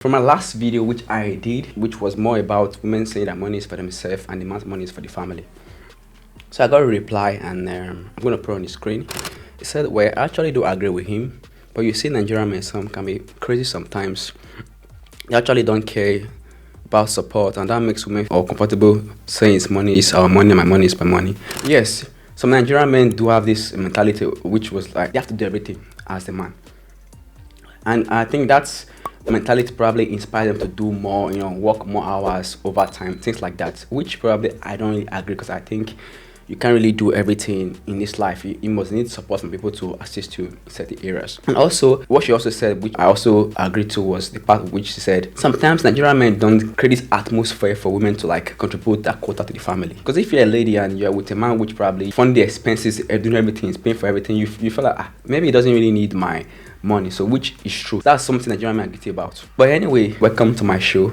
From my last video which I did, which was more about women saying that money is for themselves and the man's money is for the family. So I got a reply and I'm going to put on the screen. It said, well, I actually do agree with him, but you see Nigerian men, some can be crazy sometimes. They actually don't care about support, and that makes women all comfortable saying it's money is our money, my money is my money. Yes, some Nigerian men do have this mentality which was like they have to do everything as a man. And I think that's mentality probably inspires them to do more, work more hours over time, things like that, which probably I don't really agree, because I think you can't really do everything in this life. You must need support from people to assist you in certain areas. And also, what she also said, which I also agreed to, was the part which she said, sometimes Nigerian men don't create this atmosphere for women to like contribute that quota to the family. Because if you're a lady and you're with a man which probably fund the expenses, doing everything, is paying for everything, you feel like, maybe he doesn't really need my money. So which is true. That's something Nigerian men are guilty about. But anyway, welcome to my show.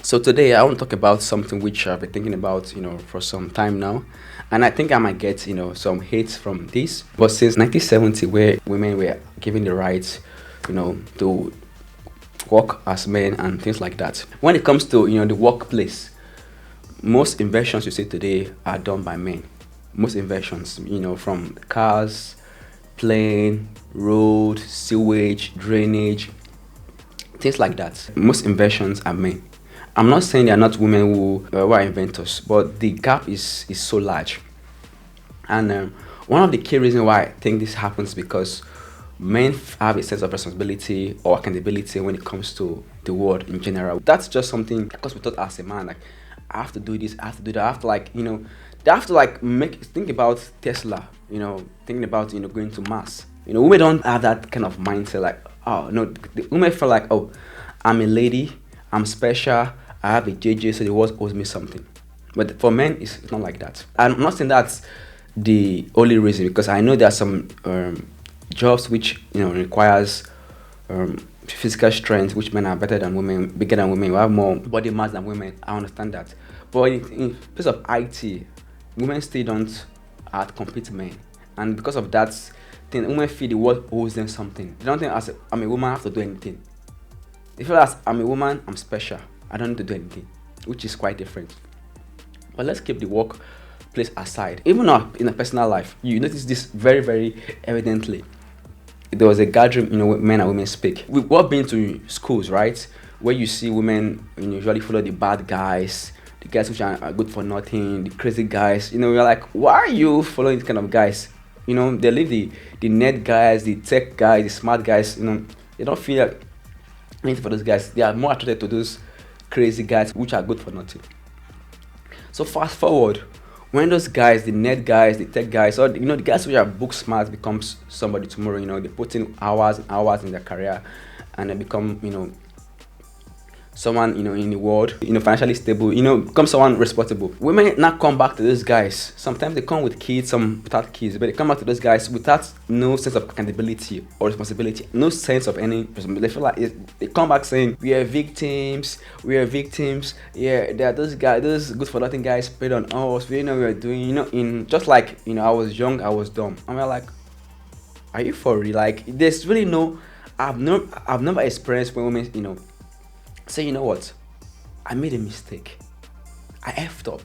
So today I want to talk about something which I've been thinking about, for some time now. And I think I might get, some hate from this. But since 1970, where women were given the right, to work as men and things like that. When it comes to, the workplace, most inventions you see today are done by men. Most inventions, from cars, plane, road, sewage, drainage, things like that. Most inventions are men. I'm not saying there are not women who are inventors, but the gap is so large. And one of the key reasons why I think this happens is because men have a sense of responsibility or accountability when it comes to the world in general. That's just something because we thought as a man, like, I have to do this, I have to do that, I have to they have to think about Tesla, thinking about going to Mars. Women don't have that kind of mindset, like, oh no, the women feel like, oh, I'm a lady, I'm special, I have a JJ, so the world owes me something. But for men, it's not like that. I'm not saying that's the only reason, because I know there are some jobs which requires physical strength, which men are better than women, bigger than women, we have more body mass than women. I understand that. But in place of IT, women still don't outcompete men. And because of that thing, women feel the world owes them something. They don't think I'm a woman, I have to do anything. They feel as I'm a woman, I'm special, I don't need to do anything, which is quite different. But let's keep the workplace aside. Even in a personal life, you notice this very, very evidently. There was a gathering, men and women speak. We've all been to schools, right? Where you see women usually follow the bad guys, the guys which are good for nothing, the crazy guys. You're like, why are you following these kind of guys? They leave the nerd guys, the tech guys, the smart guys. They don't feel like anything for those guys. They are more attracted to those crazy guys which are good for nothing. So fast forward, when those guys, the nerd guys, the tech guys, or the guys who are book smart becomes somebody tomorrow, they put in hours and hours in their career and they become, someone, in the world, financially stable, become someone responsible. Women now come back to those guys. Sometimes they come with kids, some without kids, but they come back to those guys without no sense of accountability or responsibility, no sense of any responsibility. They feel like they come back saying, we are victims. Yeah, there are those guys, those good for nothing guys paid on us. We know we are doing, in just like, I was young, I was dumb. And we're like, are you for real? Like, there's really no, I've never experienced when women, say, you know what, I made a mistake, I effed up,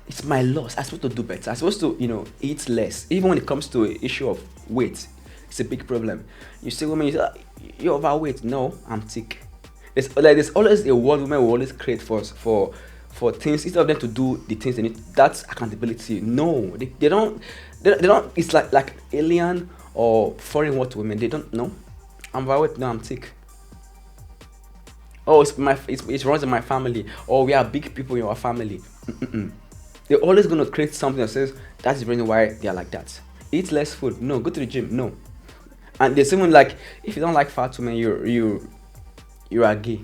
it's my loss, I'm supposed to do better, I'm supposed to eat less. Even when it comes to an issue of weight, it's a big problem. You see women, you're overweight. No, I'm thick. There's always a word women will always create for things, instead of them to do the things they need. That's accountability. No, they don't, it's like alien or foreign word to women. They don't know. I'm overweight. No, I'm thick. Oh, it runs in my family. Oh, we are big people in our family. They're always going to create something that says that's the reason why they are like that. Eat less food. No. Go to the gym. No. And there's someone like, if you don't like fat women, you are gay.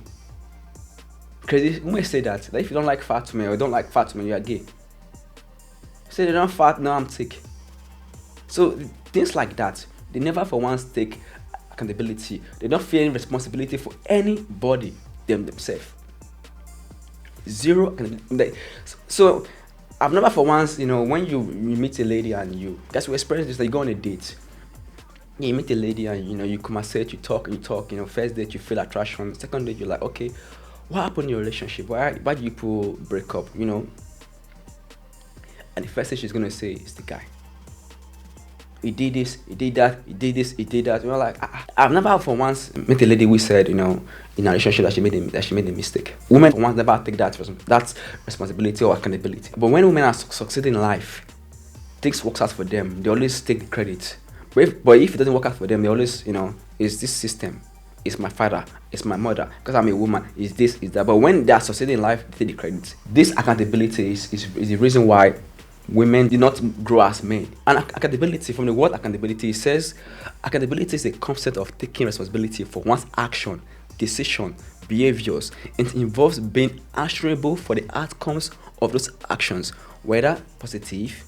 Crazy. Who may say that if you don't like fat women or don't like fat women, you are gay. Say they don't fat. No, I'm thick. So things like that, they never for once take accountability. They don't feel any responsibility for anybody themselves. Zero. So I've never for once, when you meet a lady and you guys we experience this, like you go on a date. Yeah, you meet a lady and you conversate, you talk, first date you feel attraction, second date you're like, okay, what happened in your relationship? Why do you people break up? And the first thing she's gonna say is the guy. He did this, he did that, he did this, he did that. You're like, I've never for once met a lady who said, in a relationship that she made a mistake. Women for once never take that responsibility or accountability. But when women are succeeding in life, things works out for them. They always take the credit. But if it doesn't work out for them, they always, it's this system. It's my father, it's my mother, because I'm a woman, it's this, it's that. But when they are succeeding in life, they take the credit. This accountability is the reason why women do not grow as men. And accountability, from the word accountability, it says accountability is a concept of taking responsibility for one's action, decision, behaviors. It involves being answerable for the outcomes of those actions, whether positive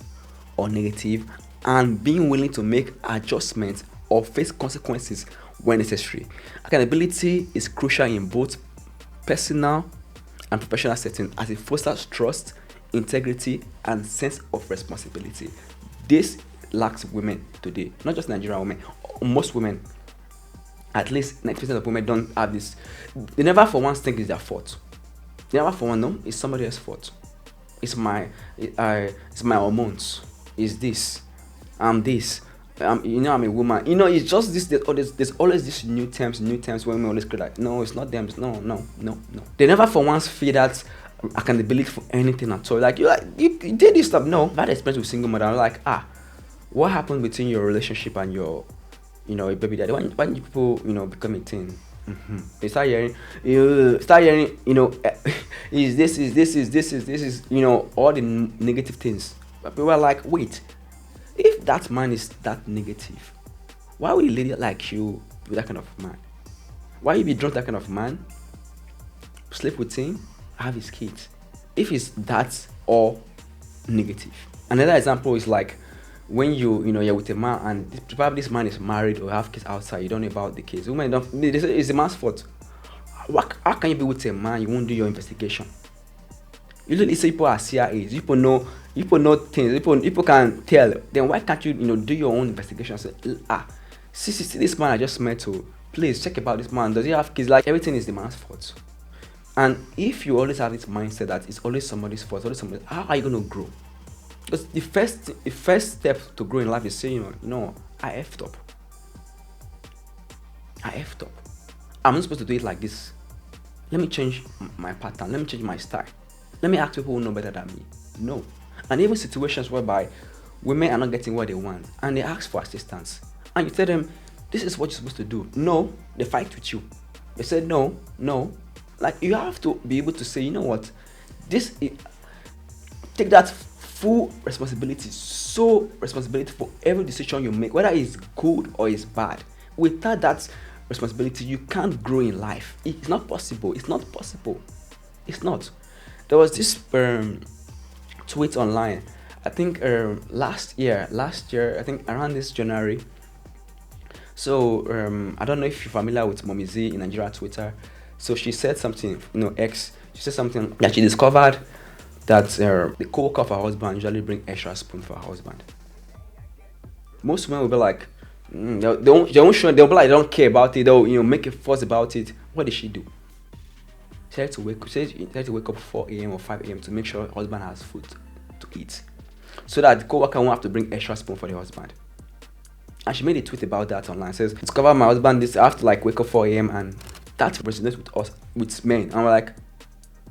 or negative, and being willing to make adjustments or face consequences when necessary. Accountability is crucial in both personal and professional settings as it fosters trust, integrity, and sense of responsibility. This lacks women today, not just Nigerian women. Most women, at least 90% of women, don't have this. They never for once think it's their fault. They never for one know it's somebody else's fault. It's my hormones. It's this. I'm this. I'm a woman. It's just this. There's always this new terms when women always cry like, no, it's not them. No. They never for once feel that accountability for anything at all. Like you did this stuff. No, bad experience with single mother. I'm like, what happened between your relationship and your, a baby daddy? When you people, become a teen, you start hearing, is this, all the negative things. But people are like, wait, if that man is that negative, why would a lady like you be that kind of man? Why you be drawn to that kind of man? Sleep with him, have his kids. If it's that or negative. Another example is like when you're with a man and probably this man is married or have kids outside, you don't know about the kids. Women don't. They say it's the man's fault. How can you be with a man? You won't do your investigation. Usually, people are CIAs. People know things. People can tell. Then why can't you do your own investigation? Say, see this man I just met. To please check about this man. Does he have kids? Like everything is the man's fault. And if you always have this mindset that it's always somebody's fault, how are you gonna grow? Because the first step to grow in life is saying, I effed up. I'm not supposed to do it like this. Let me change my pattern. Let me change my style. Let me ask people who know better than me. No. And even situations whereby women are not getting what they want and they ask for assistance. And you tell them, this is what you're supposed to do. No, they fight with you. They say, no. Like, you have to be able to say, you know what? Take that full responsibility. So responsibility for every decision you make, whether it's good or it's bad. Without that responsibility, you can't grow in life. It's not possible. It's not. There was this tweet online. I think last year, I think around this January. So I don't know if you're familiar with Mommy Z in Nigeria Twitter. So she said something, X. She said something that she discovered that the co-worker of her husband usually bring extra spoon for her husband. Most women will be like, they won't show. They'll be like, they don't care about it. They'll make a fuss about it. What did she do? She had to wake up 4 a.m. or 5 a.m. to make sure her husband has food to eat, so that the co-worker won't have to bring extra spoon for the husband. And she made a tweet about that online. Says, discover my husband this. I have to wake up 4 a.m. and that resonates with us, with men. And we're like,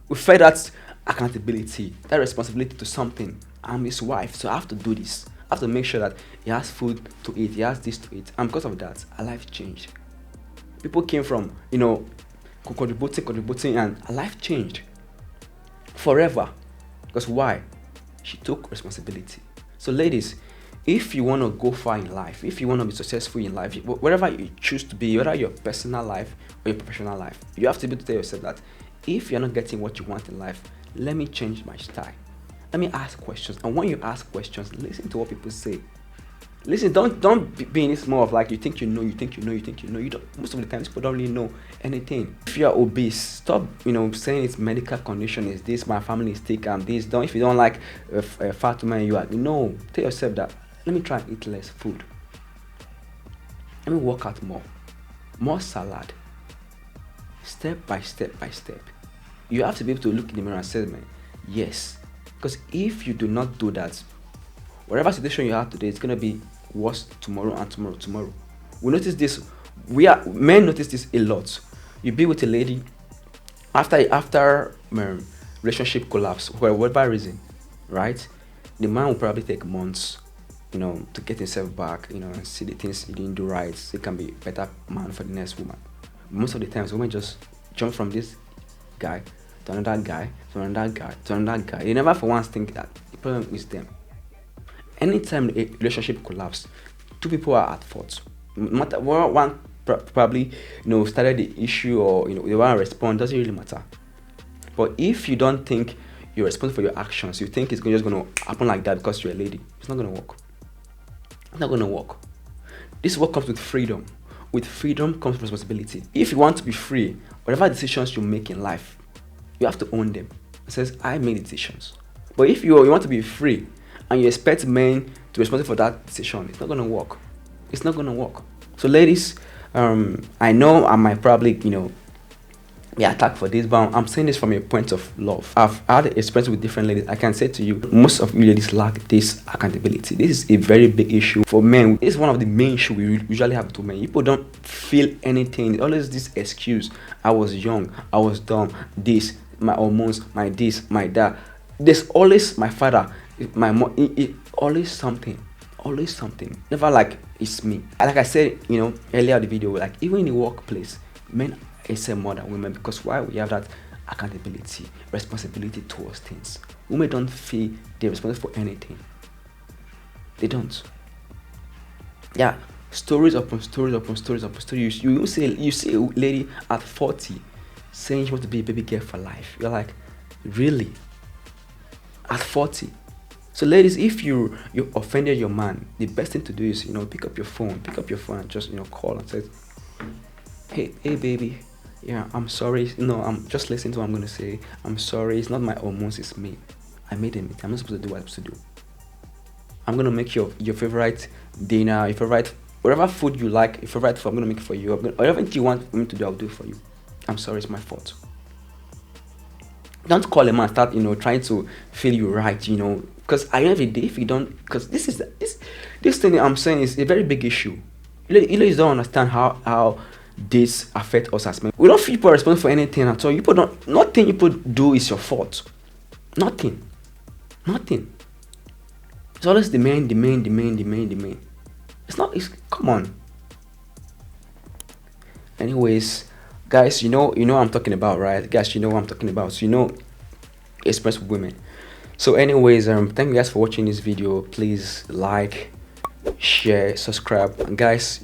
we fed that accountability, that responsibility to something. I'm his wife, so I have to do this. I have to make sure that he has food to eat, he has this to eat. And because of that, our life changed. People came from, contributing, and her life changed forever. Because why? She took responsibility. So ladies, if you want to go far in life, if you want to be successful in life, wherever you choose to be, whether your personal life or your professional life, you have to be able to tell yourself that if you're not getting what you want in life, let me change my style. Let me ask questions. And when you ask questions, listen to what people say. Listen, don't be in this more of like you think you know, you think you know, you think you know. You don't. Most of the times, people don't really know anything. If you are obese, stop. Saying it's medical condition. Is this my family is sick? I'm this. Don't. If you don't like a fat man, you are. No. Tell yourself that. Let me try and eat less food. Let me work out more salad. Step by step by step. You have to be able to look in the mirror and say, man, yes. Because if you do not do that, whatever situation you have today, it's gonna be worse tomorrow and tomorrow. We notice this. Men notice this a lot. You be with a lady after relationship collapse for whatever reason, right? The man will probably take months, to get himself back, and see the things he didn't do right. So he can be a better man for the next woman. Most of the times, women just jump from this guy to another guy to another guy to another guy. You never for once think that the problem is them. Anytime a relationship collapses, two people are at fault. No matter one probably started the issue, or they want to respond, doesn't really matter. But if you don't think you're responsible for your actions, you think it's just going to happen like that because you're a lady, it's not going to work. It's not going to work. This work comes with freedom. With freedom comes responsibility. If you want to be free, whatever decisions you make in life, you have to own them. It says, I made decisions. But if you want to be free and you expect men to be responsible for that decision, it's not going to work. It's not going to work. So ladies, I know I might probably, be attacked for this, but I'm saying this from a point of love. I've had experience with different ladies. I can say to you, most of you ladies lack this accountability. This is a very big issue for men. This is one of the main issues we usually have to men. People don't feel anything. There's always this excuse. I was young. I was dumb. This, my hormones, my this, my that. There's always my father, my mom. Always something. Always something. Never like it's me. Like I said, earlier in the video, like even in the workplace, men excel more than women, because why? We have that accountability, responsibility towards things. Women don't feel they're responsible for anything. They don't. Yeah, stories upon stories upon stories upon stories. You see a lady at 40 saying she wants to be a baby girl for life. You're like, really? At 40? So ladies, if you offended your man, the best thing to do is pick up your phone and just call and say, hey baby, yeah, I'm sorry. No, I'm just listening to what I'm gonna say. I'm sorry. It's not my hormones. It's me. I made a mistake. I'm not supposed to do what I'm supposed to do. I'm gonna make your favorite dinner, your favorite whatever food you like, your favorite food. I'm gonna make it for you. Whatever you want me to do, I'll do it for you. I'm sorry. It's my fault. Don't call a man and start trying to feel you right. Because at the end of the day, if you don't, because this thing I'm saying is a very big issue. You don't understand how this affect us as men. We don't feel people are responsible for anything at all. Nothing you do is your fault. Nothing. It's always the main. Come on. Anyways, guys, you know what I'm talking about, right? Guys, you know what I'm talking about. So express with women. So anyways, thank you guys for watching this video. Please like, share, subscribe, and guys,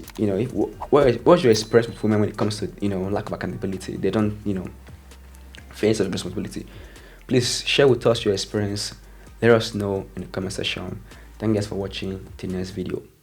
what's your experience with women when it comes to lack of accountability? They don't feel any sort of responsibility. Please share with us your experience. Let us know in the comment section. Thank you guys for watching. Till next video.